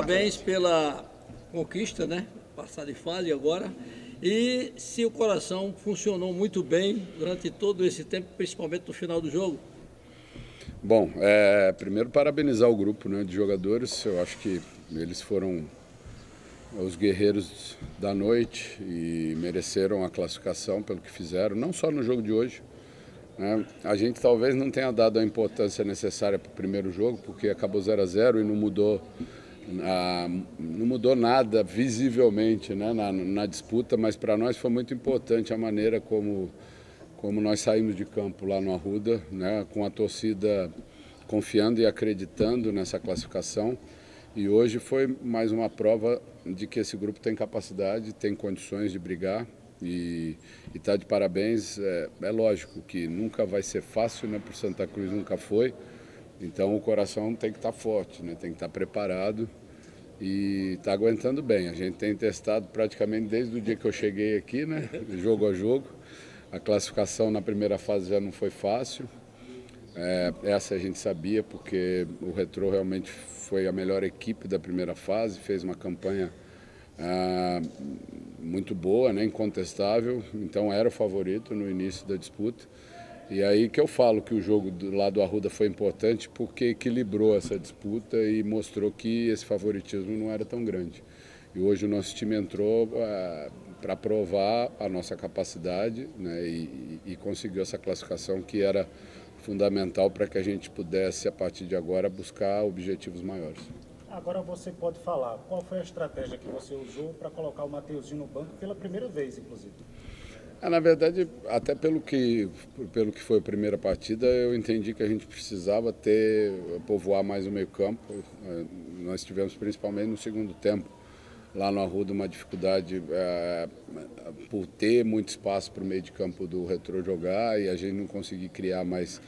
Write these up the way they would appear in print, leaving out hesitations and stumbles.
parabéns pela conquista, né? Passar de fase agora. E se o coração funcionou muito bem durante todo esse tempo, principalmente no final do jogo? Bom, primeiro parabenizar o grupo, né, de jogadores. Eu acho que eles foram os guerreiros da noite e mereceram a classificação pelo que fizeram, não só no jogo de hoje. Né? A gente talvez não tenha dado a importância necessária para o primeiro jogo, porque acabou 0-0 e não mudou nada visivelmente, né, na disputa, mas para nós foi muito importante a maneira como nós saímos de campo lá no Arruda, né, com a torcida confiando e acreditando nessa classificação. E hoje foi mais uma prova de que esse grupo tem capacidade, tem condições de brigar e está de parabéns. É lógico que nunca vai ser fácil, né, para o Santa Cruz, nunca foi. Então o coração tem que estar forte, né, tem que estar preparado e está aguentando bem. A gente tem testado praticamente desde o dia que eu cheguei aqui, né, jogo a jogo. A classificação na primeira fase já não foi fácil. Essa a gente sabia porque o Retrô realmente foi a melhor equipe da primeira fase, fez uma campanha muito boa, né, incontestável, então era o favorito no início da disputa. E aí que eu falo que o jogo lá do Arruda foi importante porque equilibrou essa disputa e mostrou que esse favoritismo não era tão grande. E hoje o nosso time entrou para provar a nossa capacidade, né, e conseguiu essa classificação que era fundamental para que a gente pudesse, a partir de agora, buscar objetivos maiores. Agora você pode falar, qual foi a estratégia que você usou para colocar o Mateuzinho no banco pela primeira vez, inclusive? Na verdade, até pelo que foi a primeira partida, eu entendi que a gente precisava povoar mais o meio-campo. Nós tivemos, principalmente no segundo tempo, lá no Arruda, uma dificuldade por ter muito espaço para o meio de campo do Retrô jogar e a gente não conseguir criar mais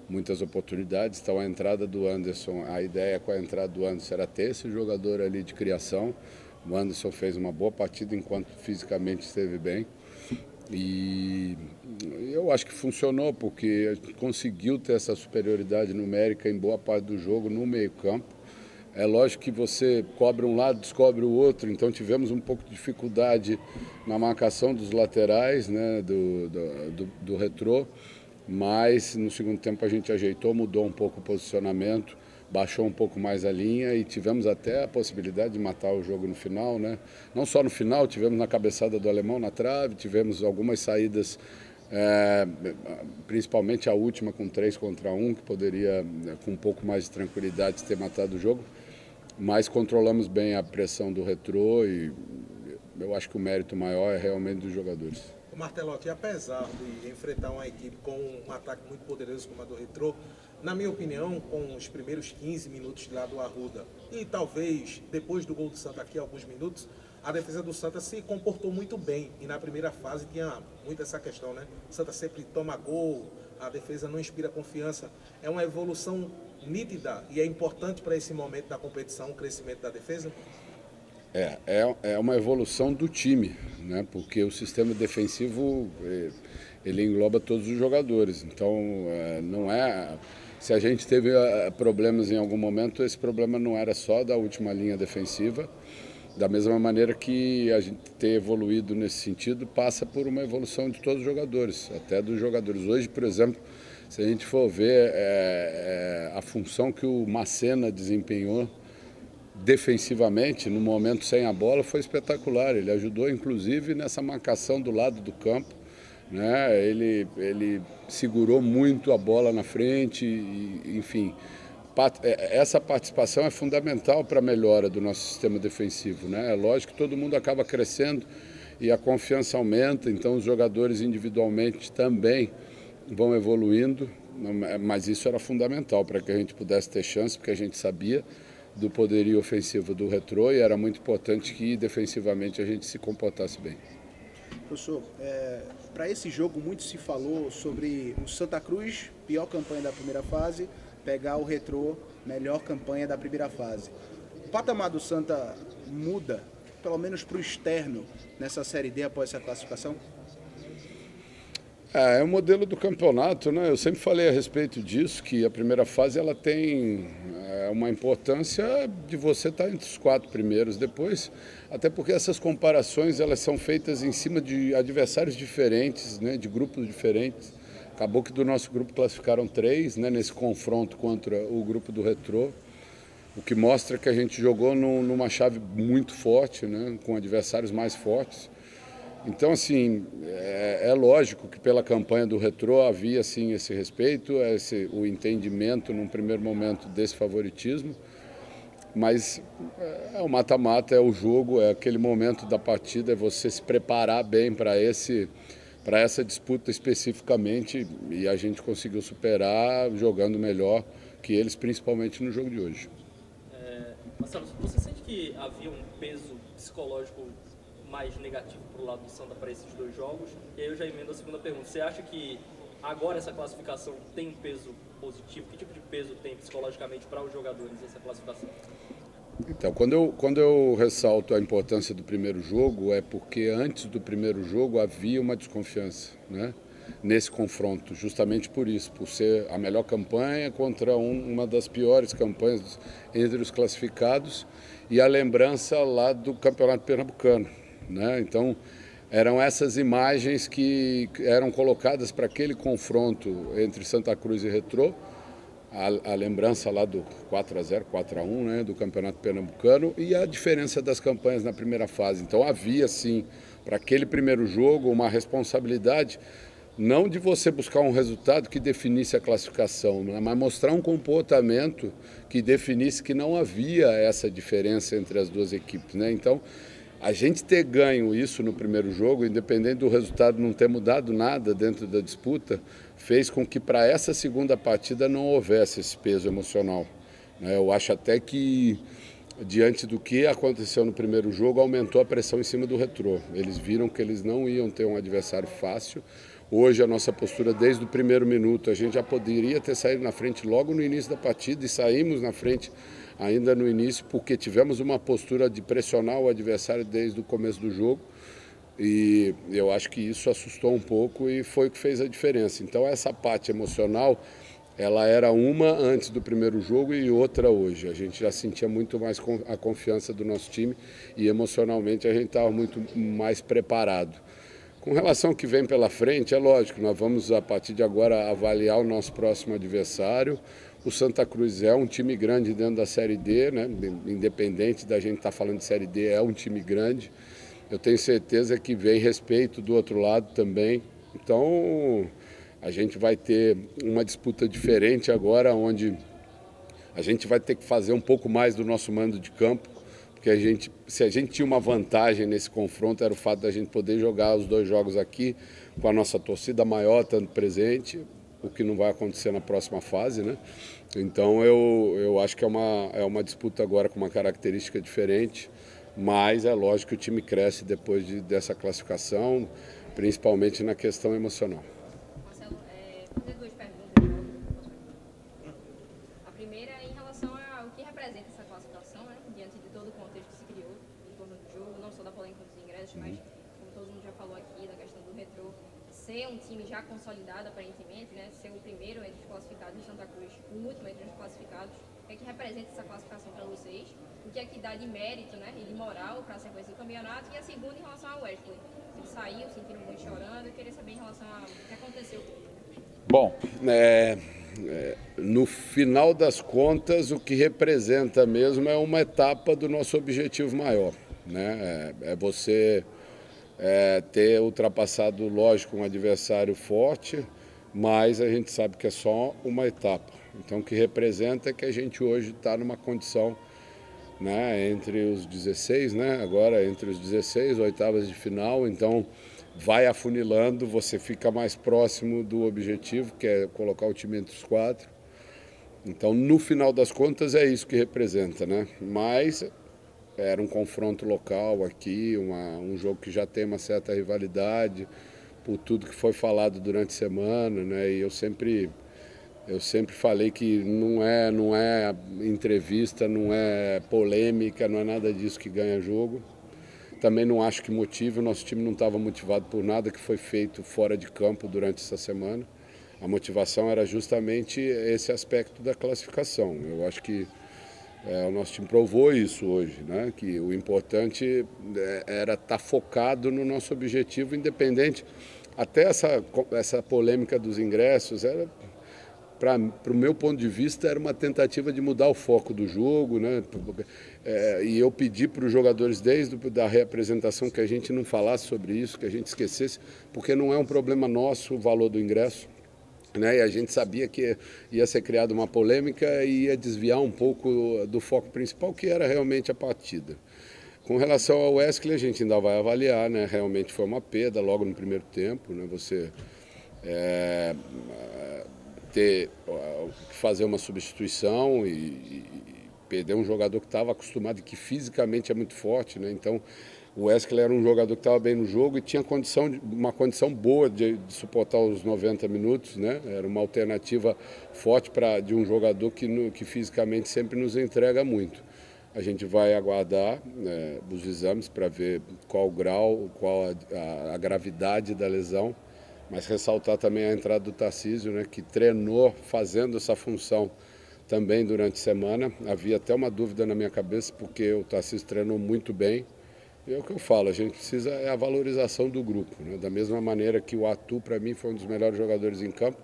muitas oportunidades. Então a entrada do Anderson, a ideia com a entrada do Anderson era ter esse jogador ali de criação. O Anderson fez uma boa partida enquanto fisicamente esteve bem. E eu acho que funcionou porque a gente conseguiu ter essa superioridade numérica em boa parte do jogo no meio-campo. É lógico que você cobre um lado, descobre o outro, então tivemos um pouco de dificuldade na marcação dos laterais, né, do Retrô, mas no segundo tempo a gente ajeitou, mudou um pouco o posicionamento, baixou um pouco mais a linha e tivemos até a possibilidade de matar o jogo no final, né? Não só no final, tivemos na cabeçada do alemão na trave, tivemos algumas saídas, principalmente a última com 3 contra 1, que poderia, com um pouco mais de tranquilidade, ter matado o jogo, mas controlamos bem a pressão do Retrô e eu acho que o mérito maior é realmente dos jogadores. O Martelotti, apesar de enfrentar uma equipe com um ataque muito poderoso como a do Retrô, na minha opinião, com os primeiros 15 minutos lá do Arruda e talvez depois do gol do Santa aqui, alguns minutos, a defesa do Santa se comportou muito bem. E na primeira fase tinha muito essa questão, né? O Santa sempre toma gol, a defesa não inspira confiança. É uma evolução nítida e é importante para esse momento da competição, o crescimento da defesa? É uma evolução do time, né? Porque o sistema defensivo ele engloba todos os jogadores. Então, não é... Se a gente teve problemas em algum momento, esse problema não era só da última linha defensiva. Da mesma maneira que a gente ter evoluído nesse sentido passa por uma evolução de todos os jogadores, até dos jogadores. Hoje, por exemplo, se a gente for ver a função que o Macena desempenhou defensivamente, no momento sem a bola, foi espetacular. Ele ajudou, inclusive, nessa marcação do lado do campo, né? Ele segurou muito a bola na frente, enfim. Essa participação é fundamental para a melhora do nosso sistema defensivo, né? É lógico que todo mundo acaba crescendo e a confiança aumenta, então os jogadores individualmente também vão evoluindo, mas isso era fundamental para que a gente pudesse ter chance, porque a gente sabia do poderio ofensivo do Retrô e era muito importante que defensivamente a gente se comportasse bem. Professor, para esse jogo muito se falou sobre o Santa Cruz, pior campanha da primeira fase, pegar o Retrô, melhor campanha da primeira fase. O patamar do Santa muda, pelo menos para o externo, nessa Série D após essa classificação? É o modelo do campeonato, né? Eu sempre falei a respeito disso, que a primeira fase ela tem uma importância de você estar entre os 4 primeiros depois, até porque essas comparações elas são feitas em cima de adversários diferentes, né, de grupos diferentes. Acabou que do nosso grupo classificaram 3, né, nesse confronto contra o grupo do Retrô, o que mostra que a gente jogou numa chave muito forte, né, com adversários mais fortes. Então, assim, é lógico que pela campanha do Retrô havia, assim, esse respeito, o entendimento, num primeiro momento, desse favoritismo, mas o mata-mata, é o jogo, é aquele momento da partida, é você se preparar bem para essa disputa especificamente, e a gente conseguiu superar jogando melhor que eles, principalmente no jogo de hoje. Marcelo, você sente que havia um peso psicológico mais negativo para o lado do Santa para esses 2 jogos? E aí eu já emendo a segunda pergunta. Você acha que agora essa classificação tem um peso positivo? Que tipo de peso tem psicologicamente para os jogadores essa classificação? Então, quando eu ressalto a importância do primeiro jogo, é porque antes do primeiro jogo havia uma desconfiança, né, nesse confronto, justamente por isso, por ser a melhor campanha contra uma das piores campanhas entre os classificados e a lembrança lá do Campeonato Pernambucano, né? Então, eram essas imagens que eram colocadas para aquele confronto entre Santa Cruz e Retrô, a lembrança lá do 4-0, 4-1, né, do Campeonato Pernambucano, e a diferença das campanhas na primeira fase. Então havia, sim, para aquele primeiro jogo, uma responsabilidade, não de você buscar um resultado que definisse a classificação, né, mas mostrar um comportamento que definisse que não havia essa diferença entre as 2 equipes, né? Então, a gente ter ganho isso no primeiro jogo, independente do resultado não ter mudado nada dentro da disputa, fez com que para essa segunda partida não houvesse esse peso emocional, né? Eu acho até que, diante do que aconteceu no primeiro jogo, aumentou a pressão em cima do Retrô. Eles viram que eles não iam ter um adversário fácil. Hoje a nossa postura, desde o primeiro minuto, a gente já poderia ter saído na frente logo no início da partida e saímos na frente ainda no início, porque tivemos uma postura de pressionar o adversário desde o começo do jogo, e eu acho que isso assustou um pouco e foi o que fez a diferença. Então essa parte emocional, ela era uma antes do primeiro jogo e outra hoje. A gente já sentia muito mais a confiança do nosso time e emocionalmente a gente estava muito mais preparado. Com relação ao que vem pela frente, é lógico, nós vamos a partir de agora avaliar o nosso próximo adversário. O Santa Cruz é um time grande dentro da Série D, né? Independente da gente estar falando de Série D, é um time grande. Eu tenho certeza que vem respeito do outro lado também. Então, a gente vai ter uma disputa diferente agora, onde a gente vai ter que fazer um pouco mais do nosso mando de campo, porque se a gente tinha uma vantagem nesse confronto, era o fato da gente poder jogar os 2 jogos aqui com a nossa torcida maior estando presente, o que não vai acontecer na próxima fase, né? Então eu acho que é uma disputa agora com uma característica diferente, mas é lógico que o time cresce depois dessa classificação, principalmente na questão emocional. Marcelo, fazer 2 perguntas. A primeira é em relação ao que representa essa classificação, né, diante de todo o contexto que se criou em torno do jogo, não só da polêmica dos ingressos, mas, como todo mundo já falou aqui, da questão do Retrô, ser um time já consolidado aparentemente, né, ser o primeiro entre os classificados em Santa Cruz, o último entre os classificados. O que é que representa essa classificação para vocês? O que é que dá de mérito, né, e de moral para a sequência do campeonato? E a segunda em relação ao Wesley. Ele saiu, sentindo muito chorando. Eu queria saber em relação ao que aconteceu. Bom, no final das contas, o que representa mesmo é uma etapa do nosso objetivo maior, né? É você ter ultrapassado, lógico, um adversário forte, mas a gente sabe que é só uma etapa. Então, o que representa é que a gente hoje está numa condição, né, entre os 16, né, agora entre os 16, oitavas de final, então vai afunilando, você fica mais próximo do objetivo, que é colocar o time entre os 4. Então, no final das contas, é isso que representa, né? Mas era um confronto local aqui, um jogo que já tem uma certa rivalidade, por tudo que foi falado durante a semana, né? E eu sempre falei que não é entrevista, não é polêmica, não é nada disso que ganha jogo. Também não acho que motive, o nosso time não estava motivado por nada que foi feito fora de campo durante essa semana. A motivação era justamente esse aspecto da classificação. Eu acho que O nosso time provou isso hoje, né? Que o importante era estar focado no nosso objetivo, independente. Até essa polêmica dos ingressos, para o meu ponto de vista, era uma tentativa de mudar o foco do jogo, né? E eu pedi para os jogadores, desde a reapresentação, que a gente não falasse sobre isso, que a gente esquecesse, porque não é um problema nosso o valor do ingresso. Né? E a gente sabia que ia ser criada uma polêmica e ia desviar um pouco do foco principal, que era realmente a partida. Com relação ao Wesley, a gente ainda vai avaliar, né? Realmente foi uma perda logo no primeiro tempo, né? Você fazer uma substituição e perder um jogador que estava acostumado e que fisicamente é muito forte, né? Então, o Wesley era um jogador que estava bem no jogo e tinha uma condição boa de suportar os 90 minutos, né? Era uma alternativa forte de um jogador que fisicamente sempre nos entrega muito. A gente vai aguardar os exames para ver qual o grau, qual a gravidade da lesão, mas ressaltar também a entrada do Tarcísio, né? Que treinou fazendo essa função também durante a semana. Havia até uma dúvida na minha cabeça, porque o Tarcísio treinou muito bem. E é o que eu falo, a gente precisa a valorização do grupo, né? Da mesma maneira que o Atu, para mim, foi um dos melhores jogadores em campo.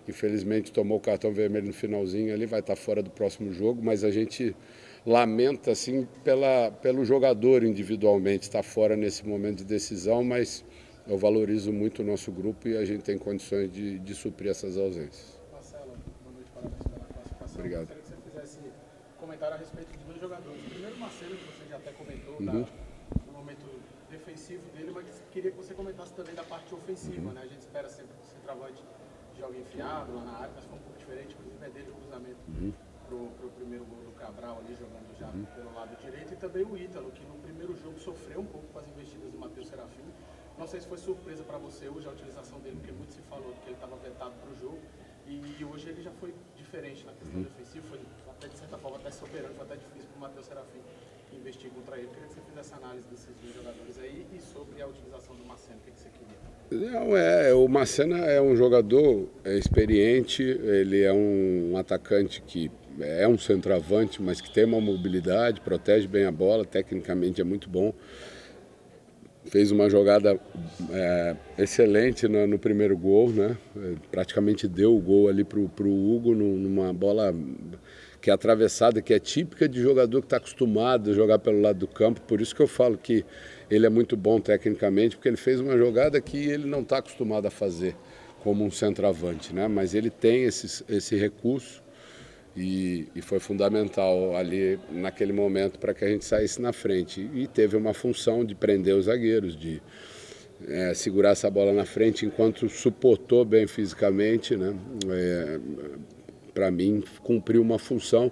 Infelizmente tomou o cartão vermelho no finalzinho ali, vai estar fora do próximo jogo, mas a gente lamenta assim pelo jogador individualmente estar fora nesse momento de decisão, mas eu valorizo muito o nosso grupo e a gente tem condições de suprir essas ausências. Marcelo, boa noite, parabéns pela classificação. Obrigado. Gostaria que você fizesse comentário a respeito de 2 jogadores. Primeiro, o Marcelo, que você já até comentou, do momento defensivo dele, mas queria que você comentasse também da parte ofensiva, né? A gente espera sempre que o centroavante jogue enfiado lá na área, mas foi um pouco diferente, inclusive é dele o cruzamento pro primeiro gol do Cabral ali, jogando já pelo lado direito, e também o Ítalo, que no primeiro jogo sofreu um pouco com as investidas do Matheus Serafim. Não sei se foi surpresa para você hoje a utilização dele, porque muito se falou que ele estava vetado para o jogo, e hoje ele já foi diferente na questão defensiva, foi até de certa forma até soberano, foi até difícil para o Matheus Serafim investir contra ele. Queria que você fizesse análise desses 2 jogadores aí e sobre a utilização do Macena, o que você queria? Não, o Macena é um jogador experiente, ele é um atacante que é um centroavante, mas que tem uma mobilidade, protege bem a bola, tecnicamente é muito bom. Fez uma jogada excelente no primeiro gol, né? Praticamente deu o gol ali para o Hugo numa bola que é atravessada, que é típica de jogador que está acostumado a jogar pelo lado do campo. Por isso que eu falo que ele é muito bom tecnicamente, porque ele fez uma jogada que ele não está acostumado a fazer como um centroavante, né? Mas ele tem esse recurso e foi fundamental ali naquele momento para que a gente saísse na frente. E teve uma função de prender os zagueiros, de segurar essa bola na frente enquanto suportou bem fisicamente, né? Para mim, cumpriu uma função.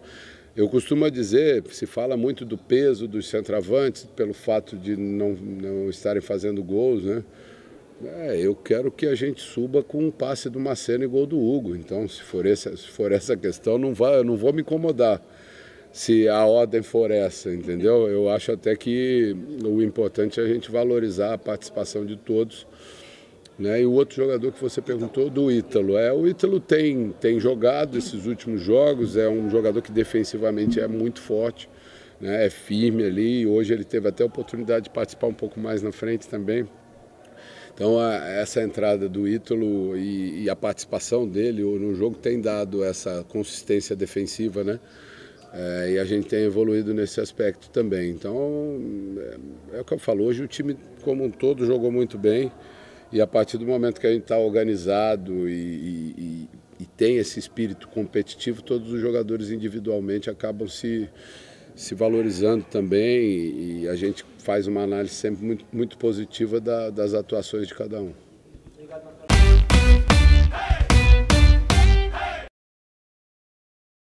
Eu costumo dizer, se fala muito do peso dos centroavantes, pelo fato de não estarem fazendo gols, né? Eu quero que a gente suba com um passe do Macena e gol do Hugo. Então, se for essa questão, eu não vou me incomodar se a ordem for essa, entendeu? Eu acho até que o importante é a gente valorizar a participação de todos. Né? E o outro jogador que você perguntou, do Ítalo. O Ítalo tem jogado esses últimos jogos, é um jogador que defensivamente é muito forte, né? É firme ali. Hoje ele teve até a oportunidade de participar um pouco mais na frente também. Então, essa entrada do Ítalo e a participação dele no jogo tem dado essa consistência defensiva, né? E a gente tem evoluído nesse aspecto também. Então, é o que eu falo, hoje o time como um todo jogou muito bem. E a partir do momento que a gente está organizado e tem esse espírito competitivo, todos os jogadores individualmente acabam se valorizando também e a gente faz uma análise sempre muito, muito positiva das atuações de cada um.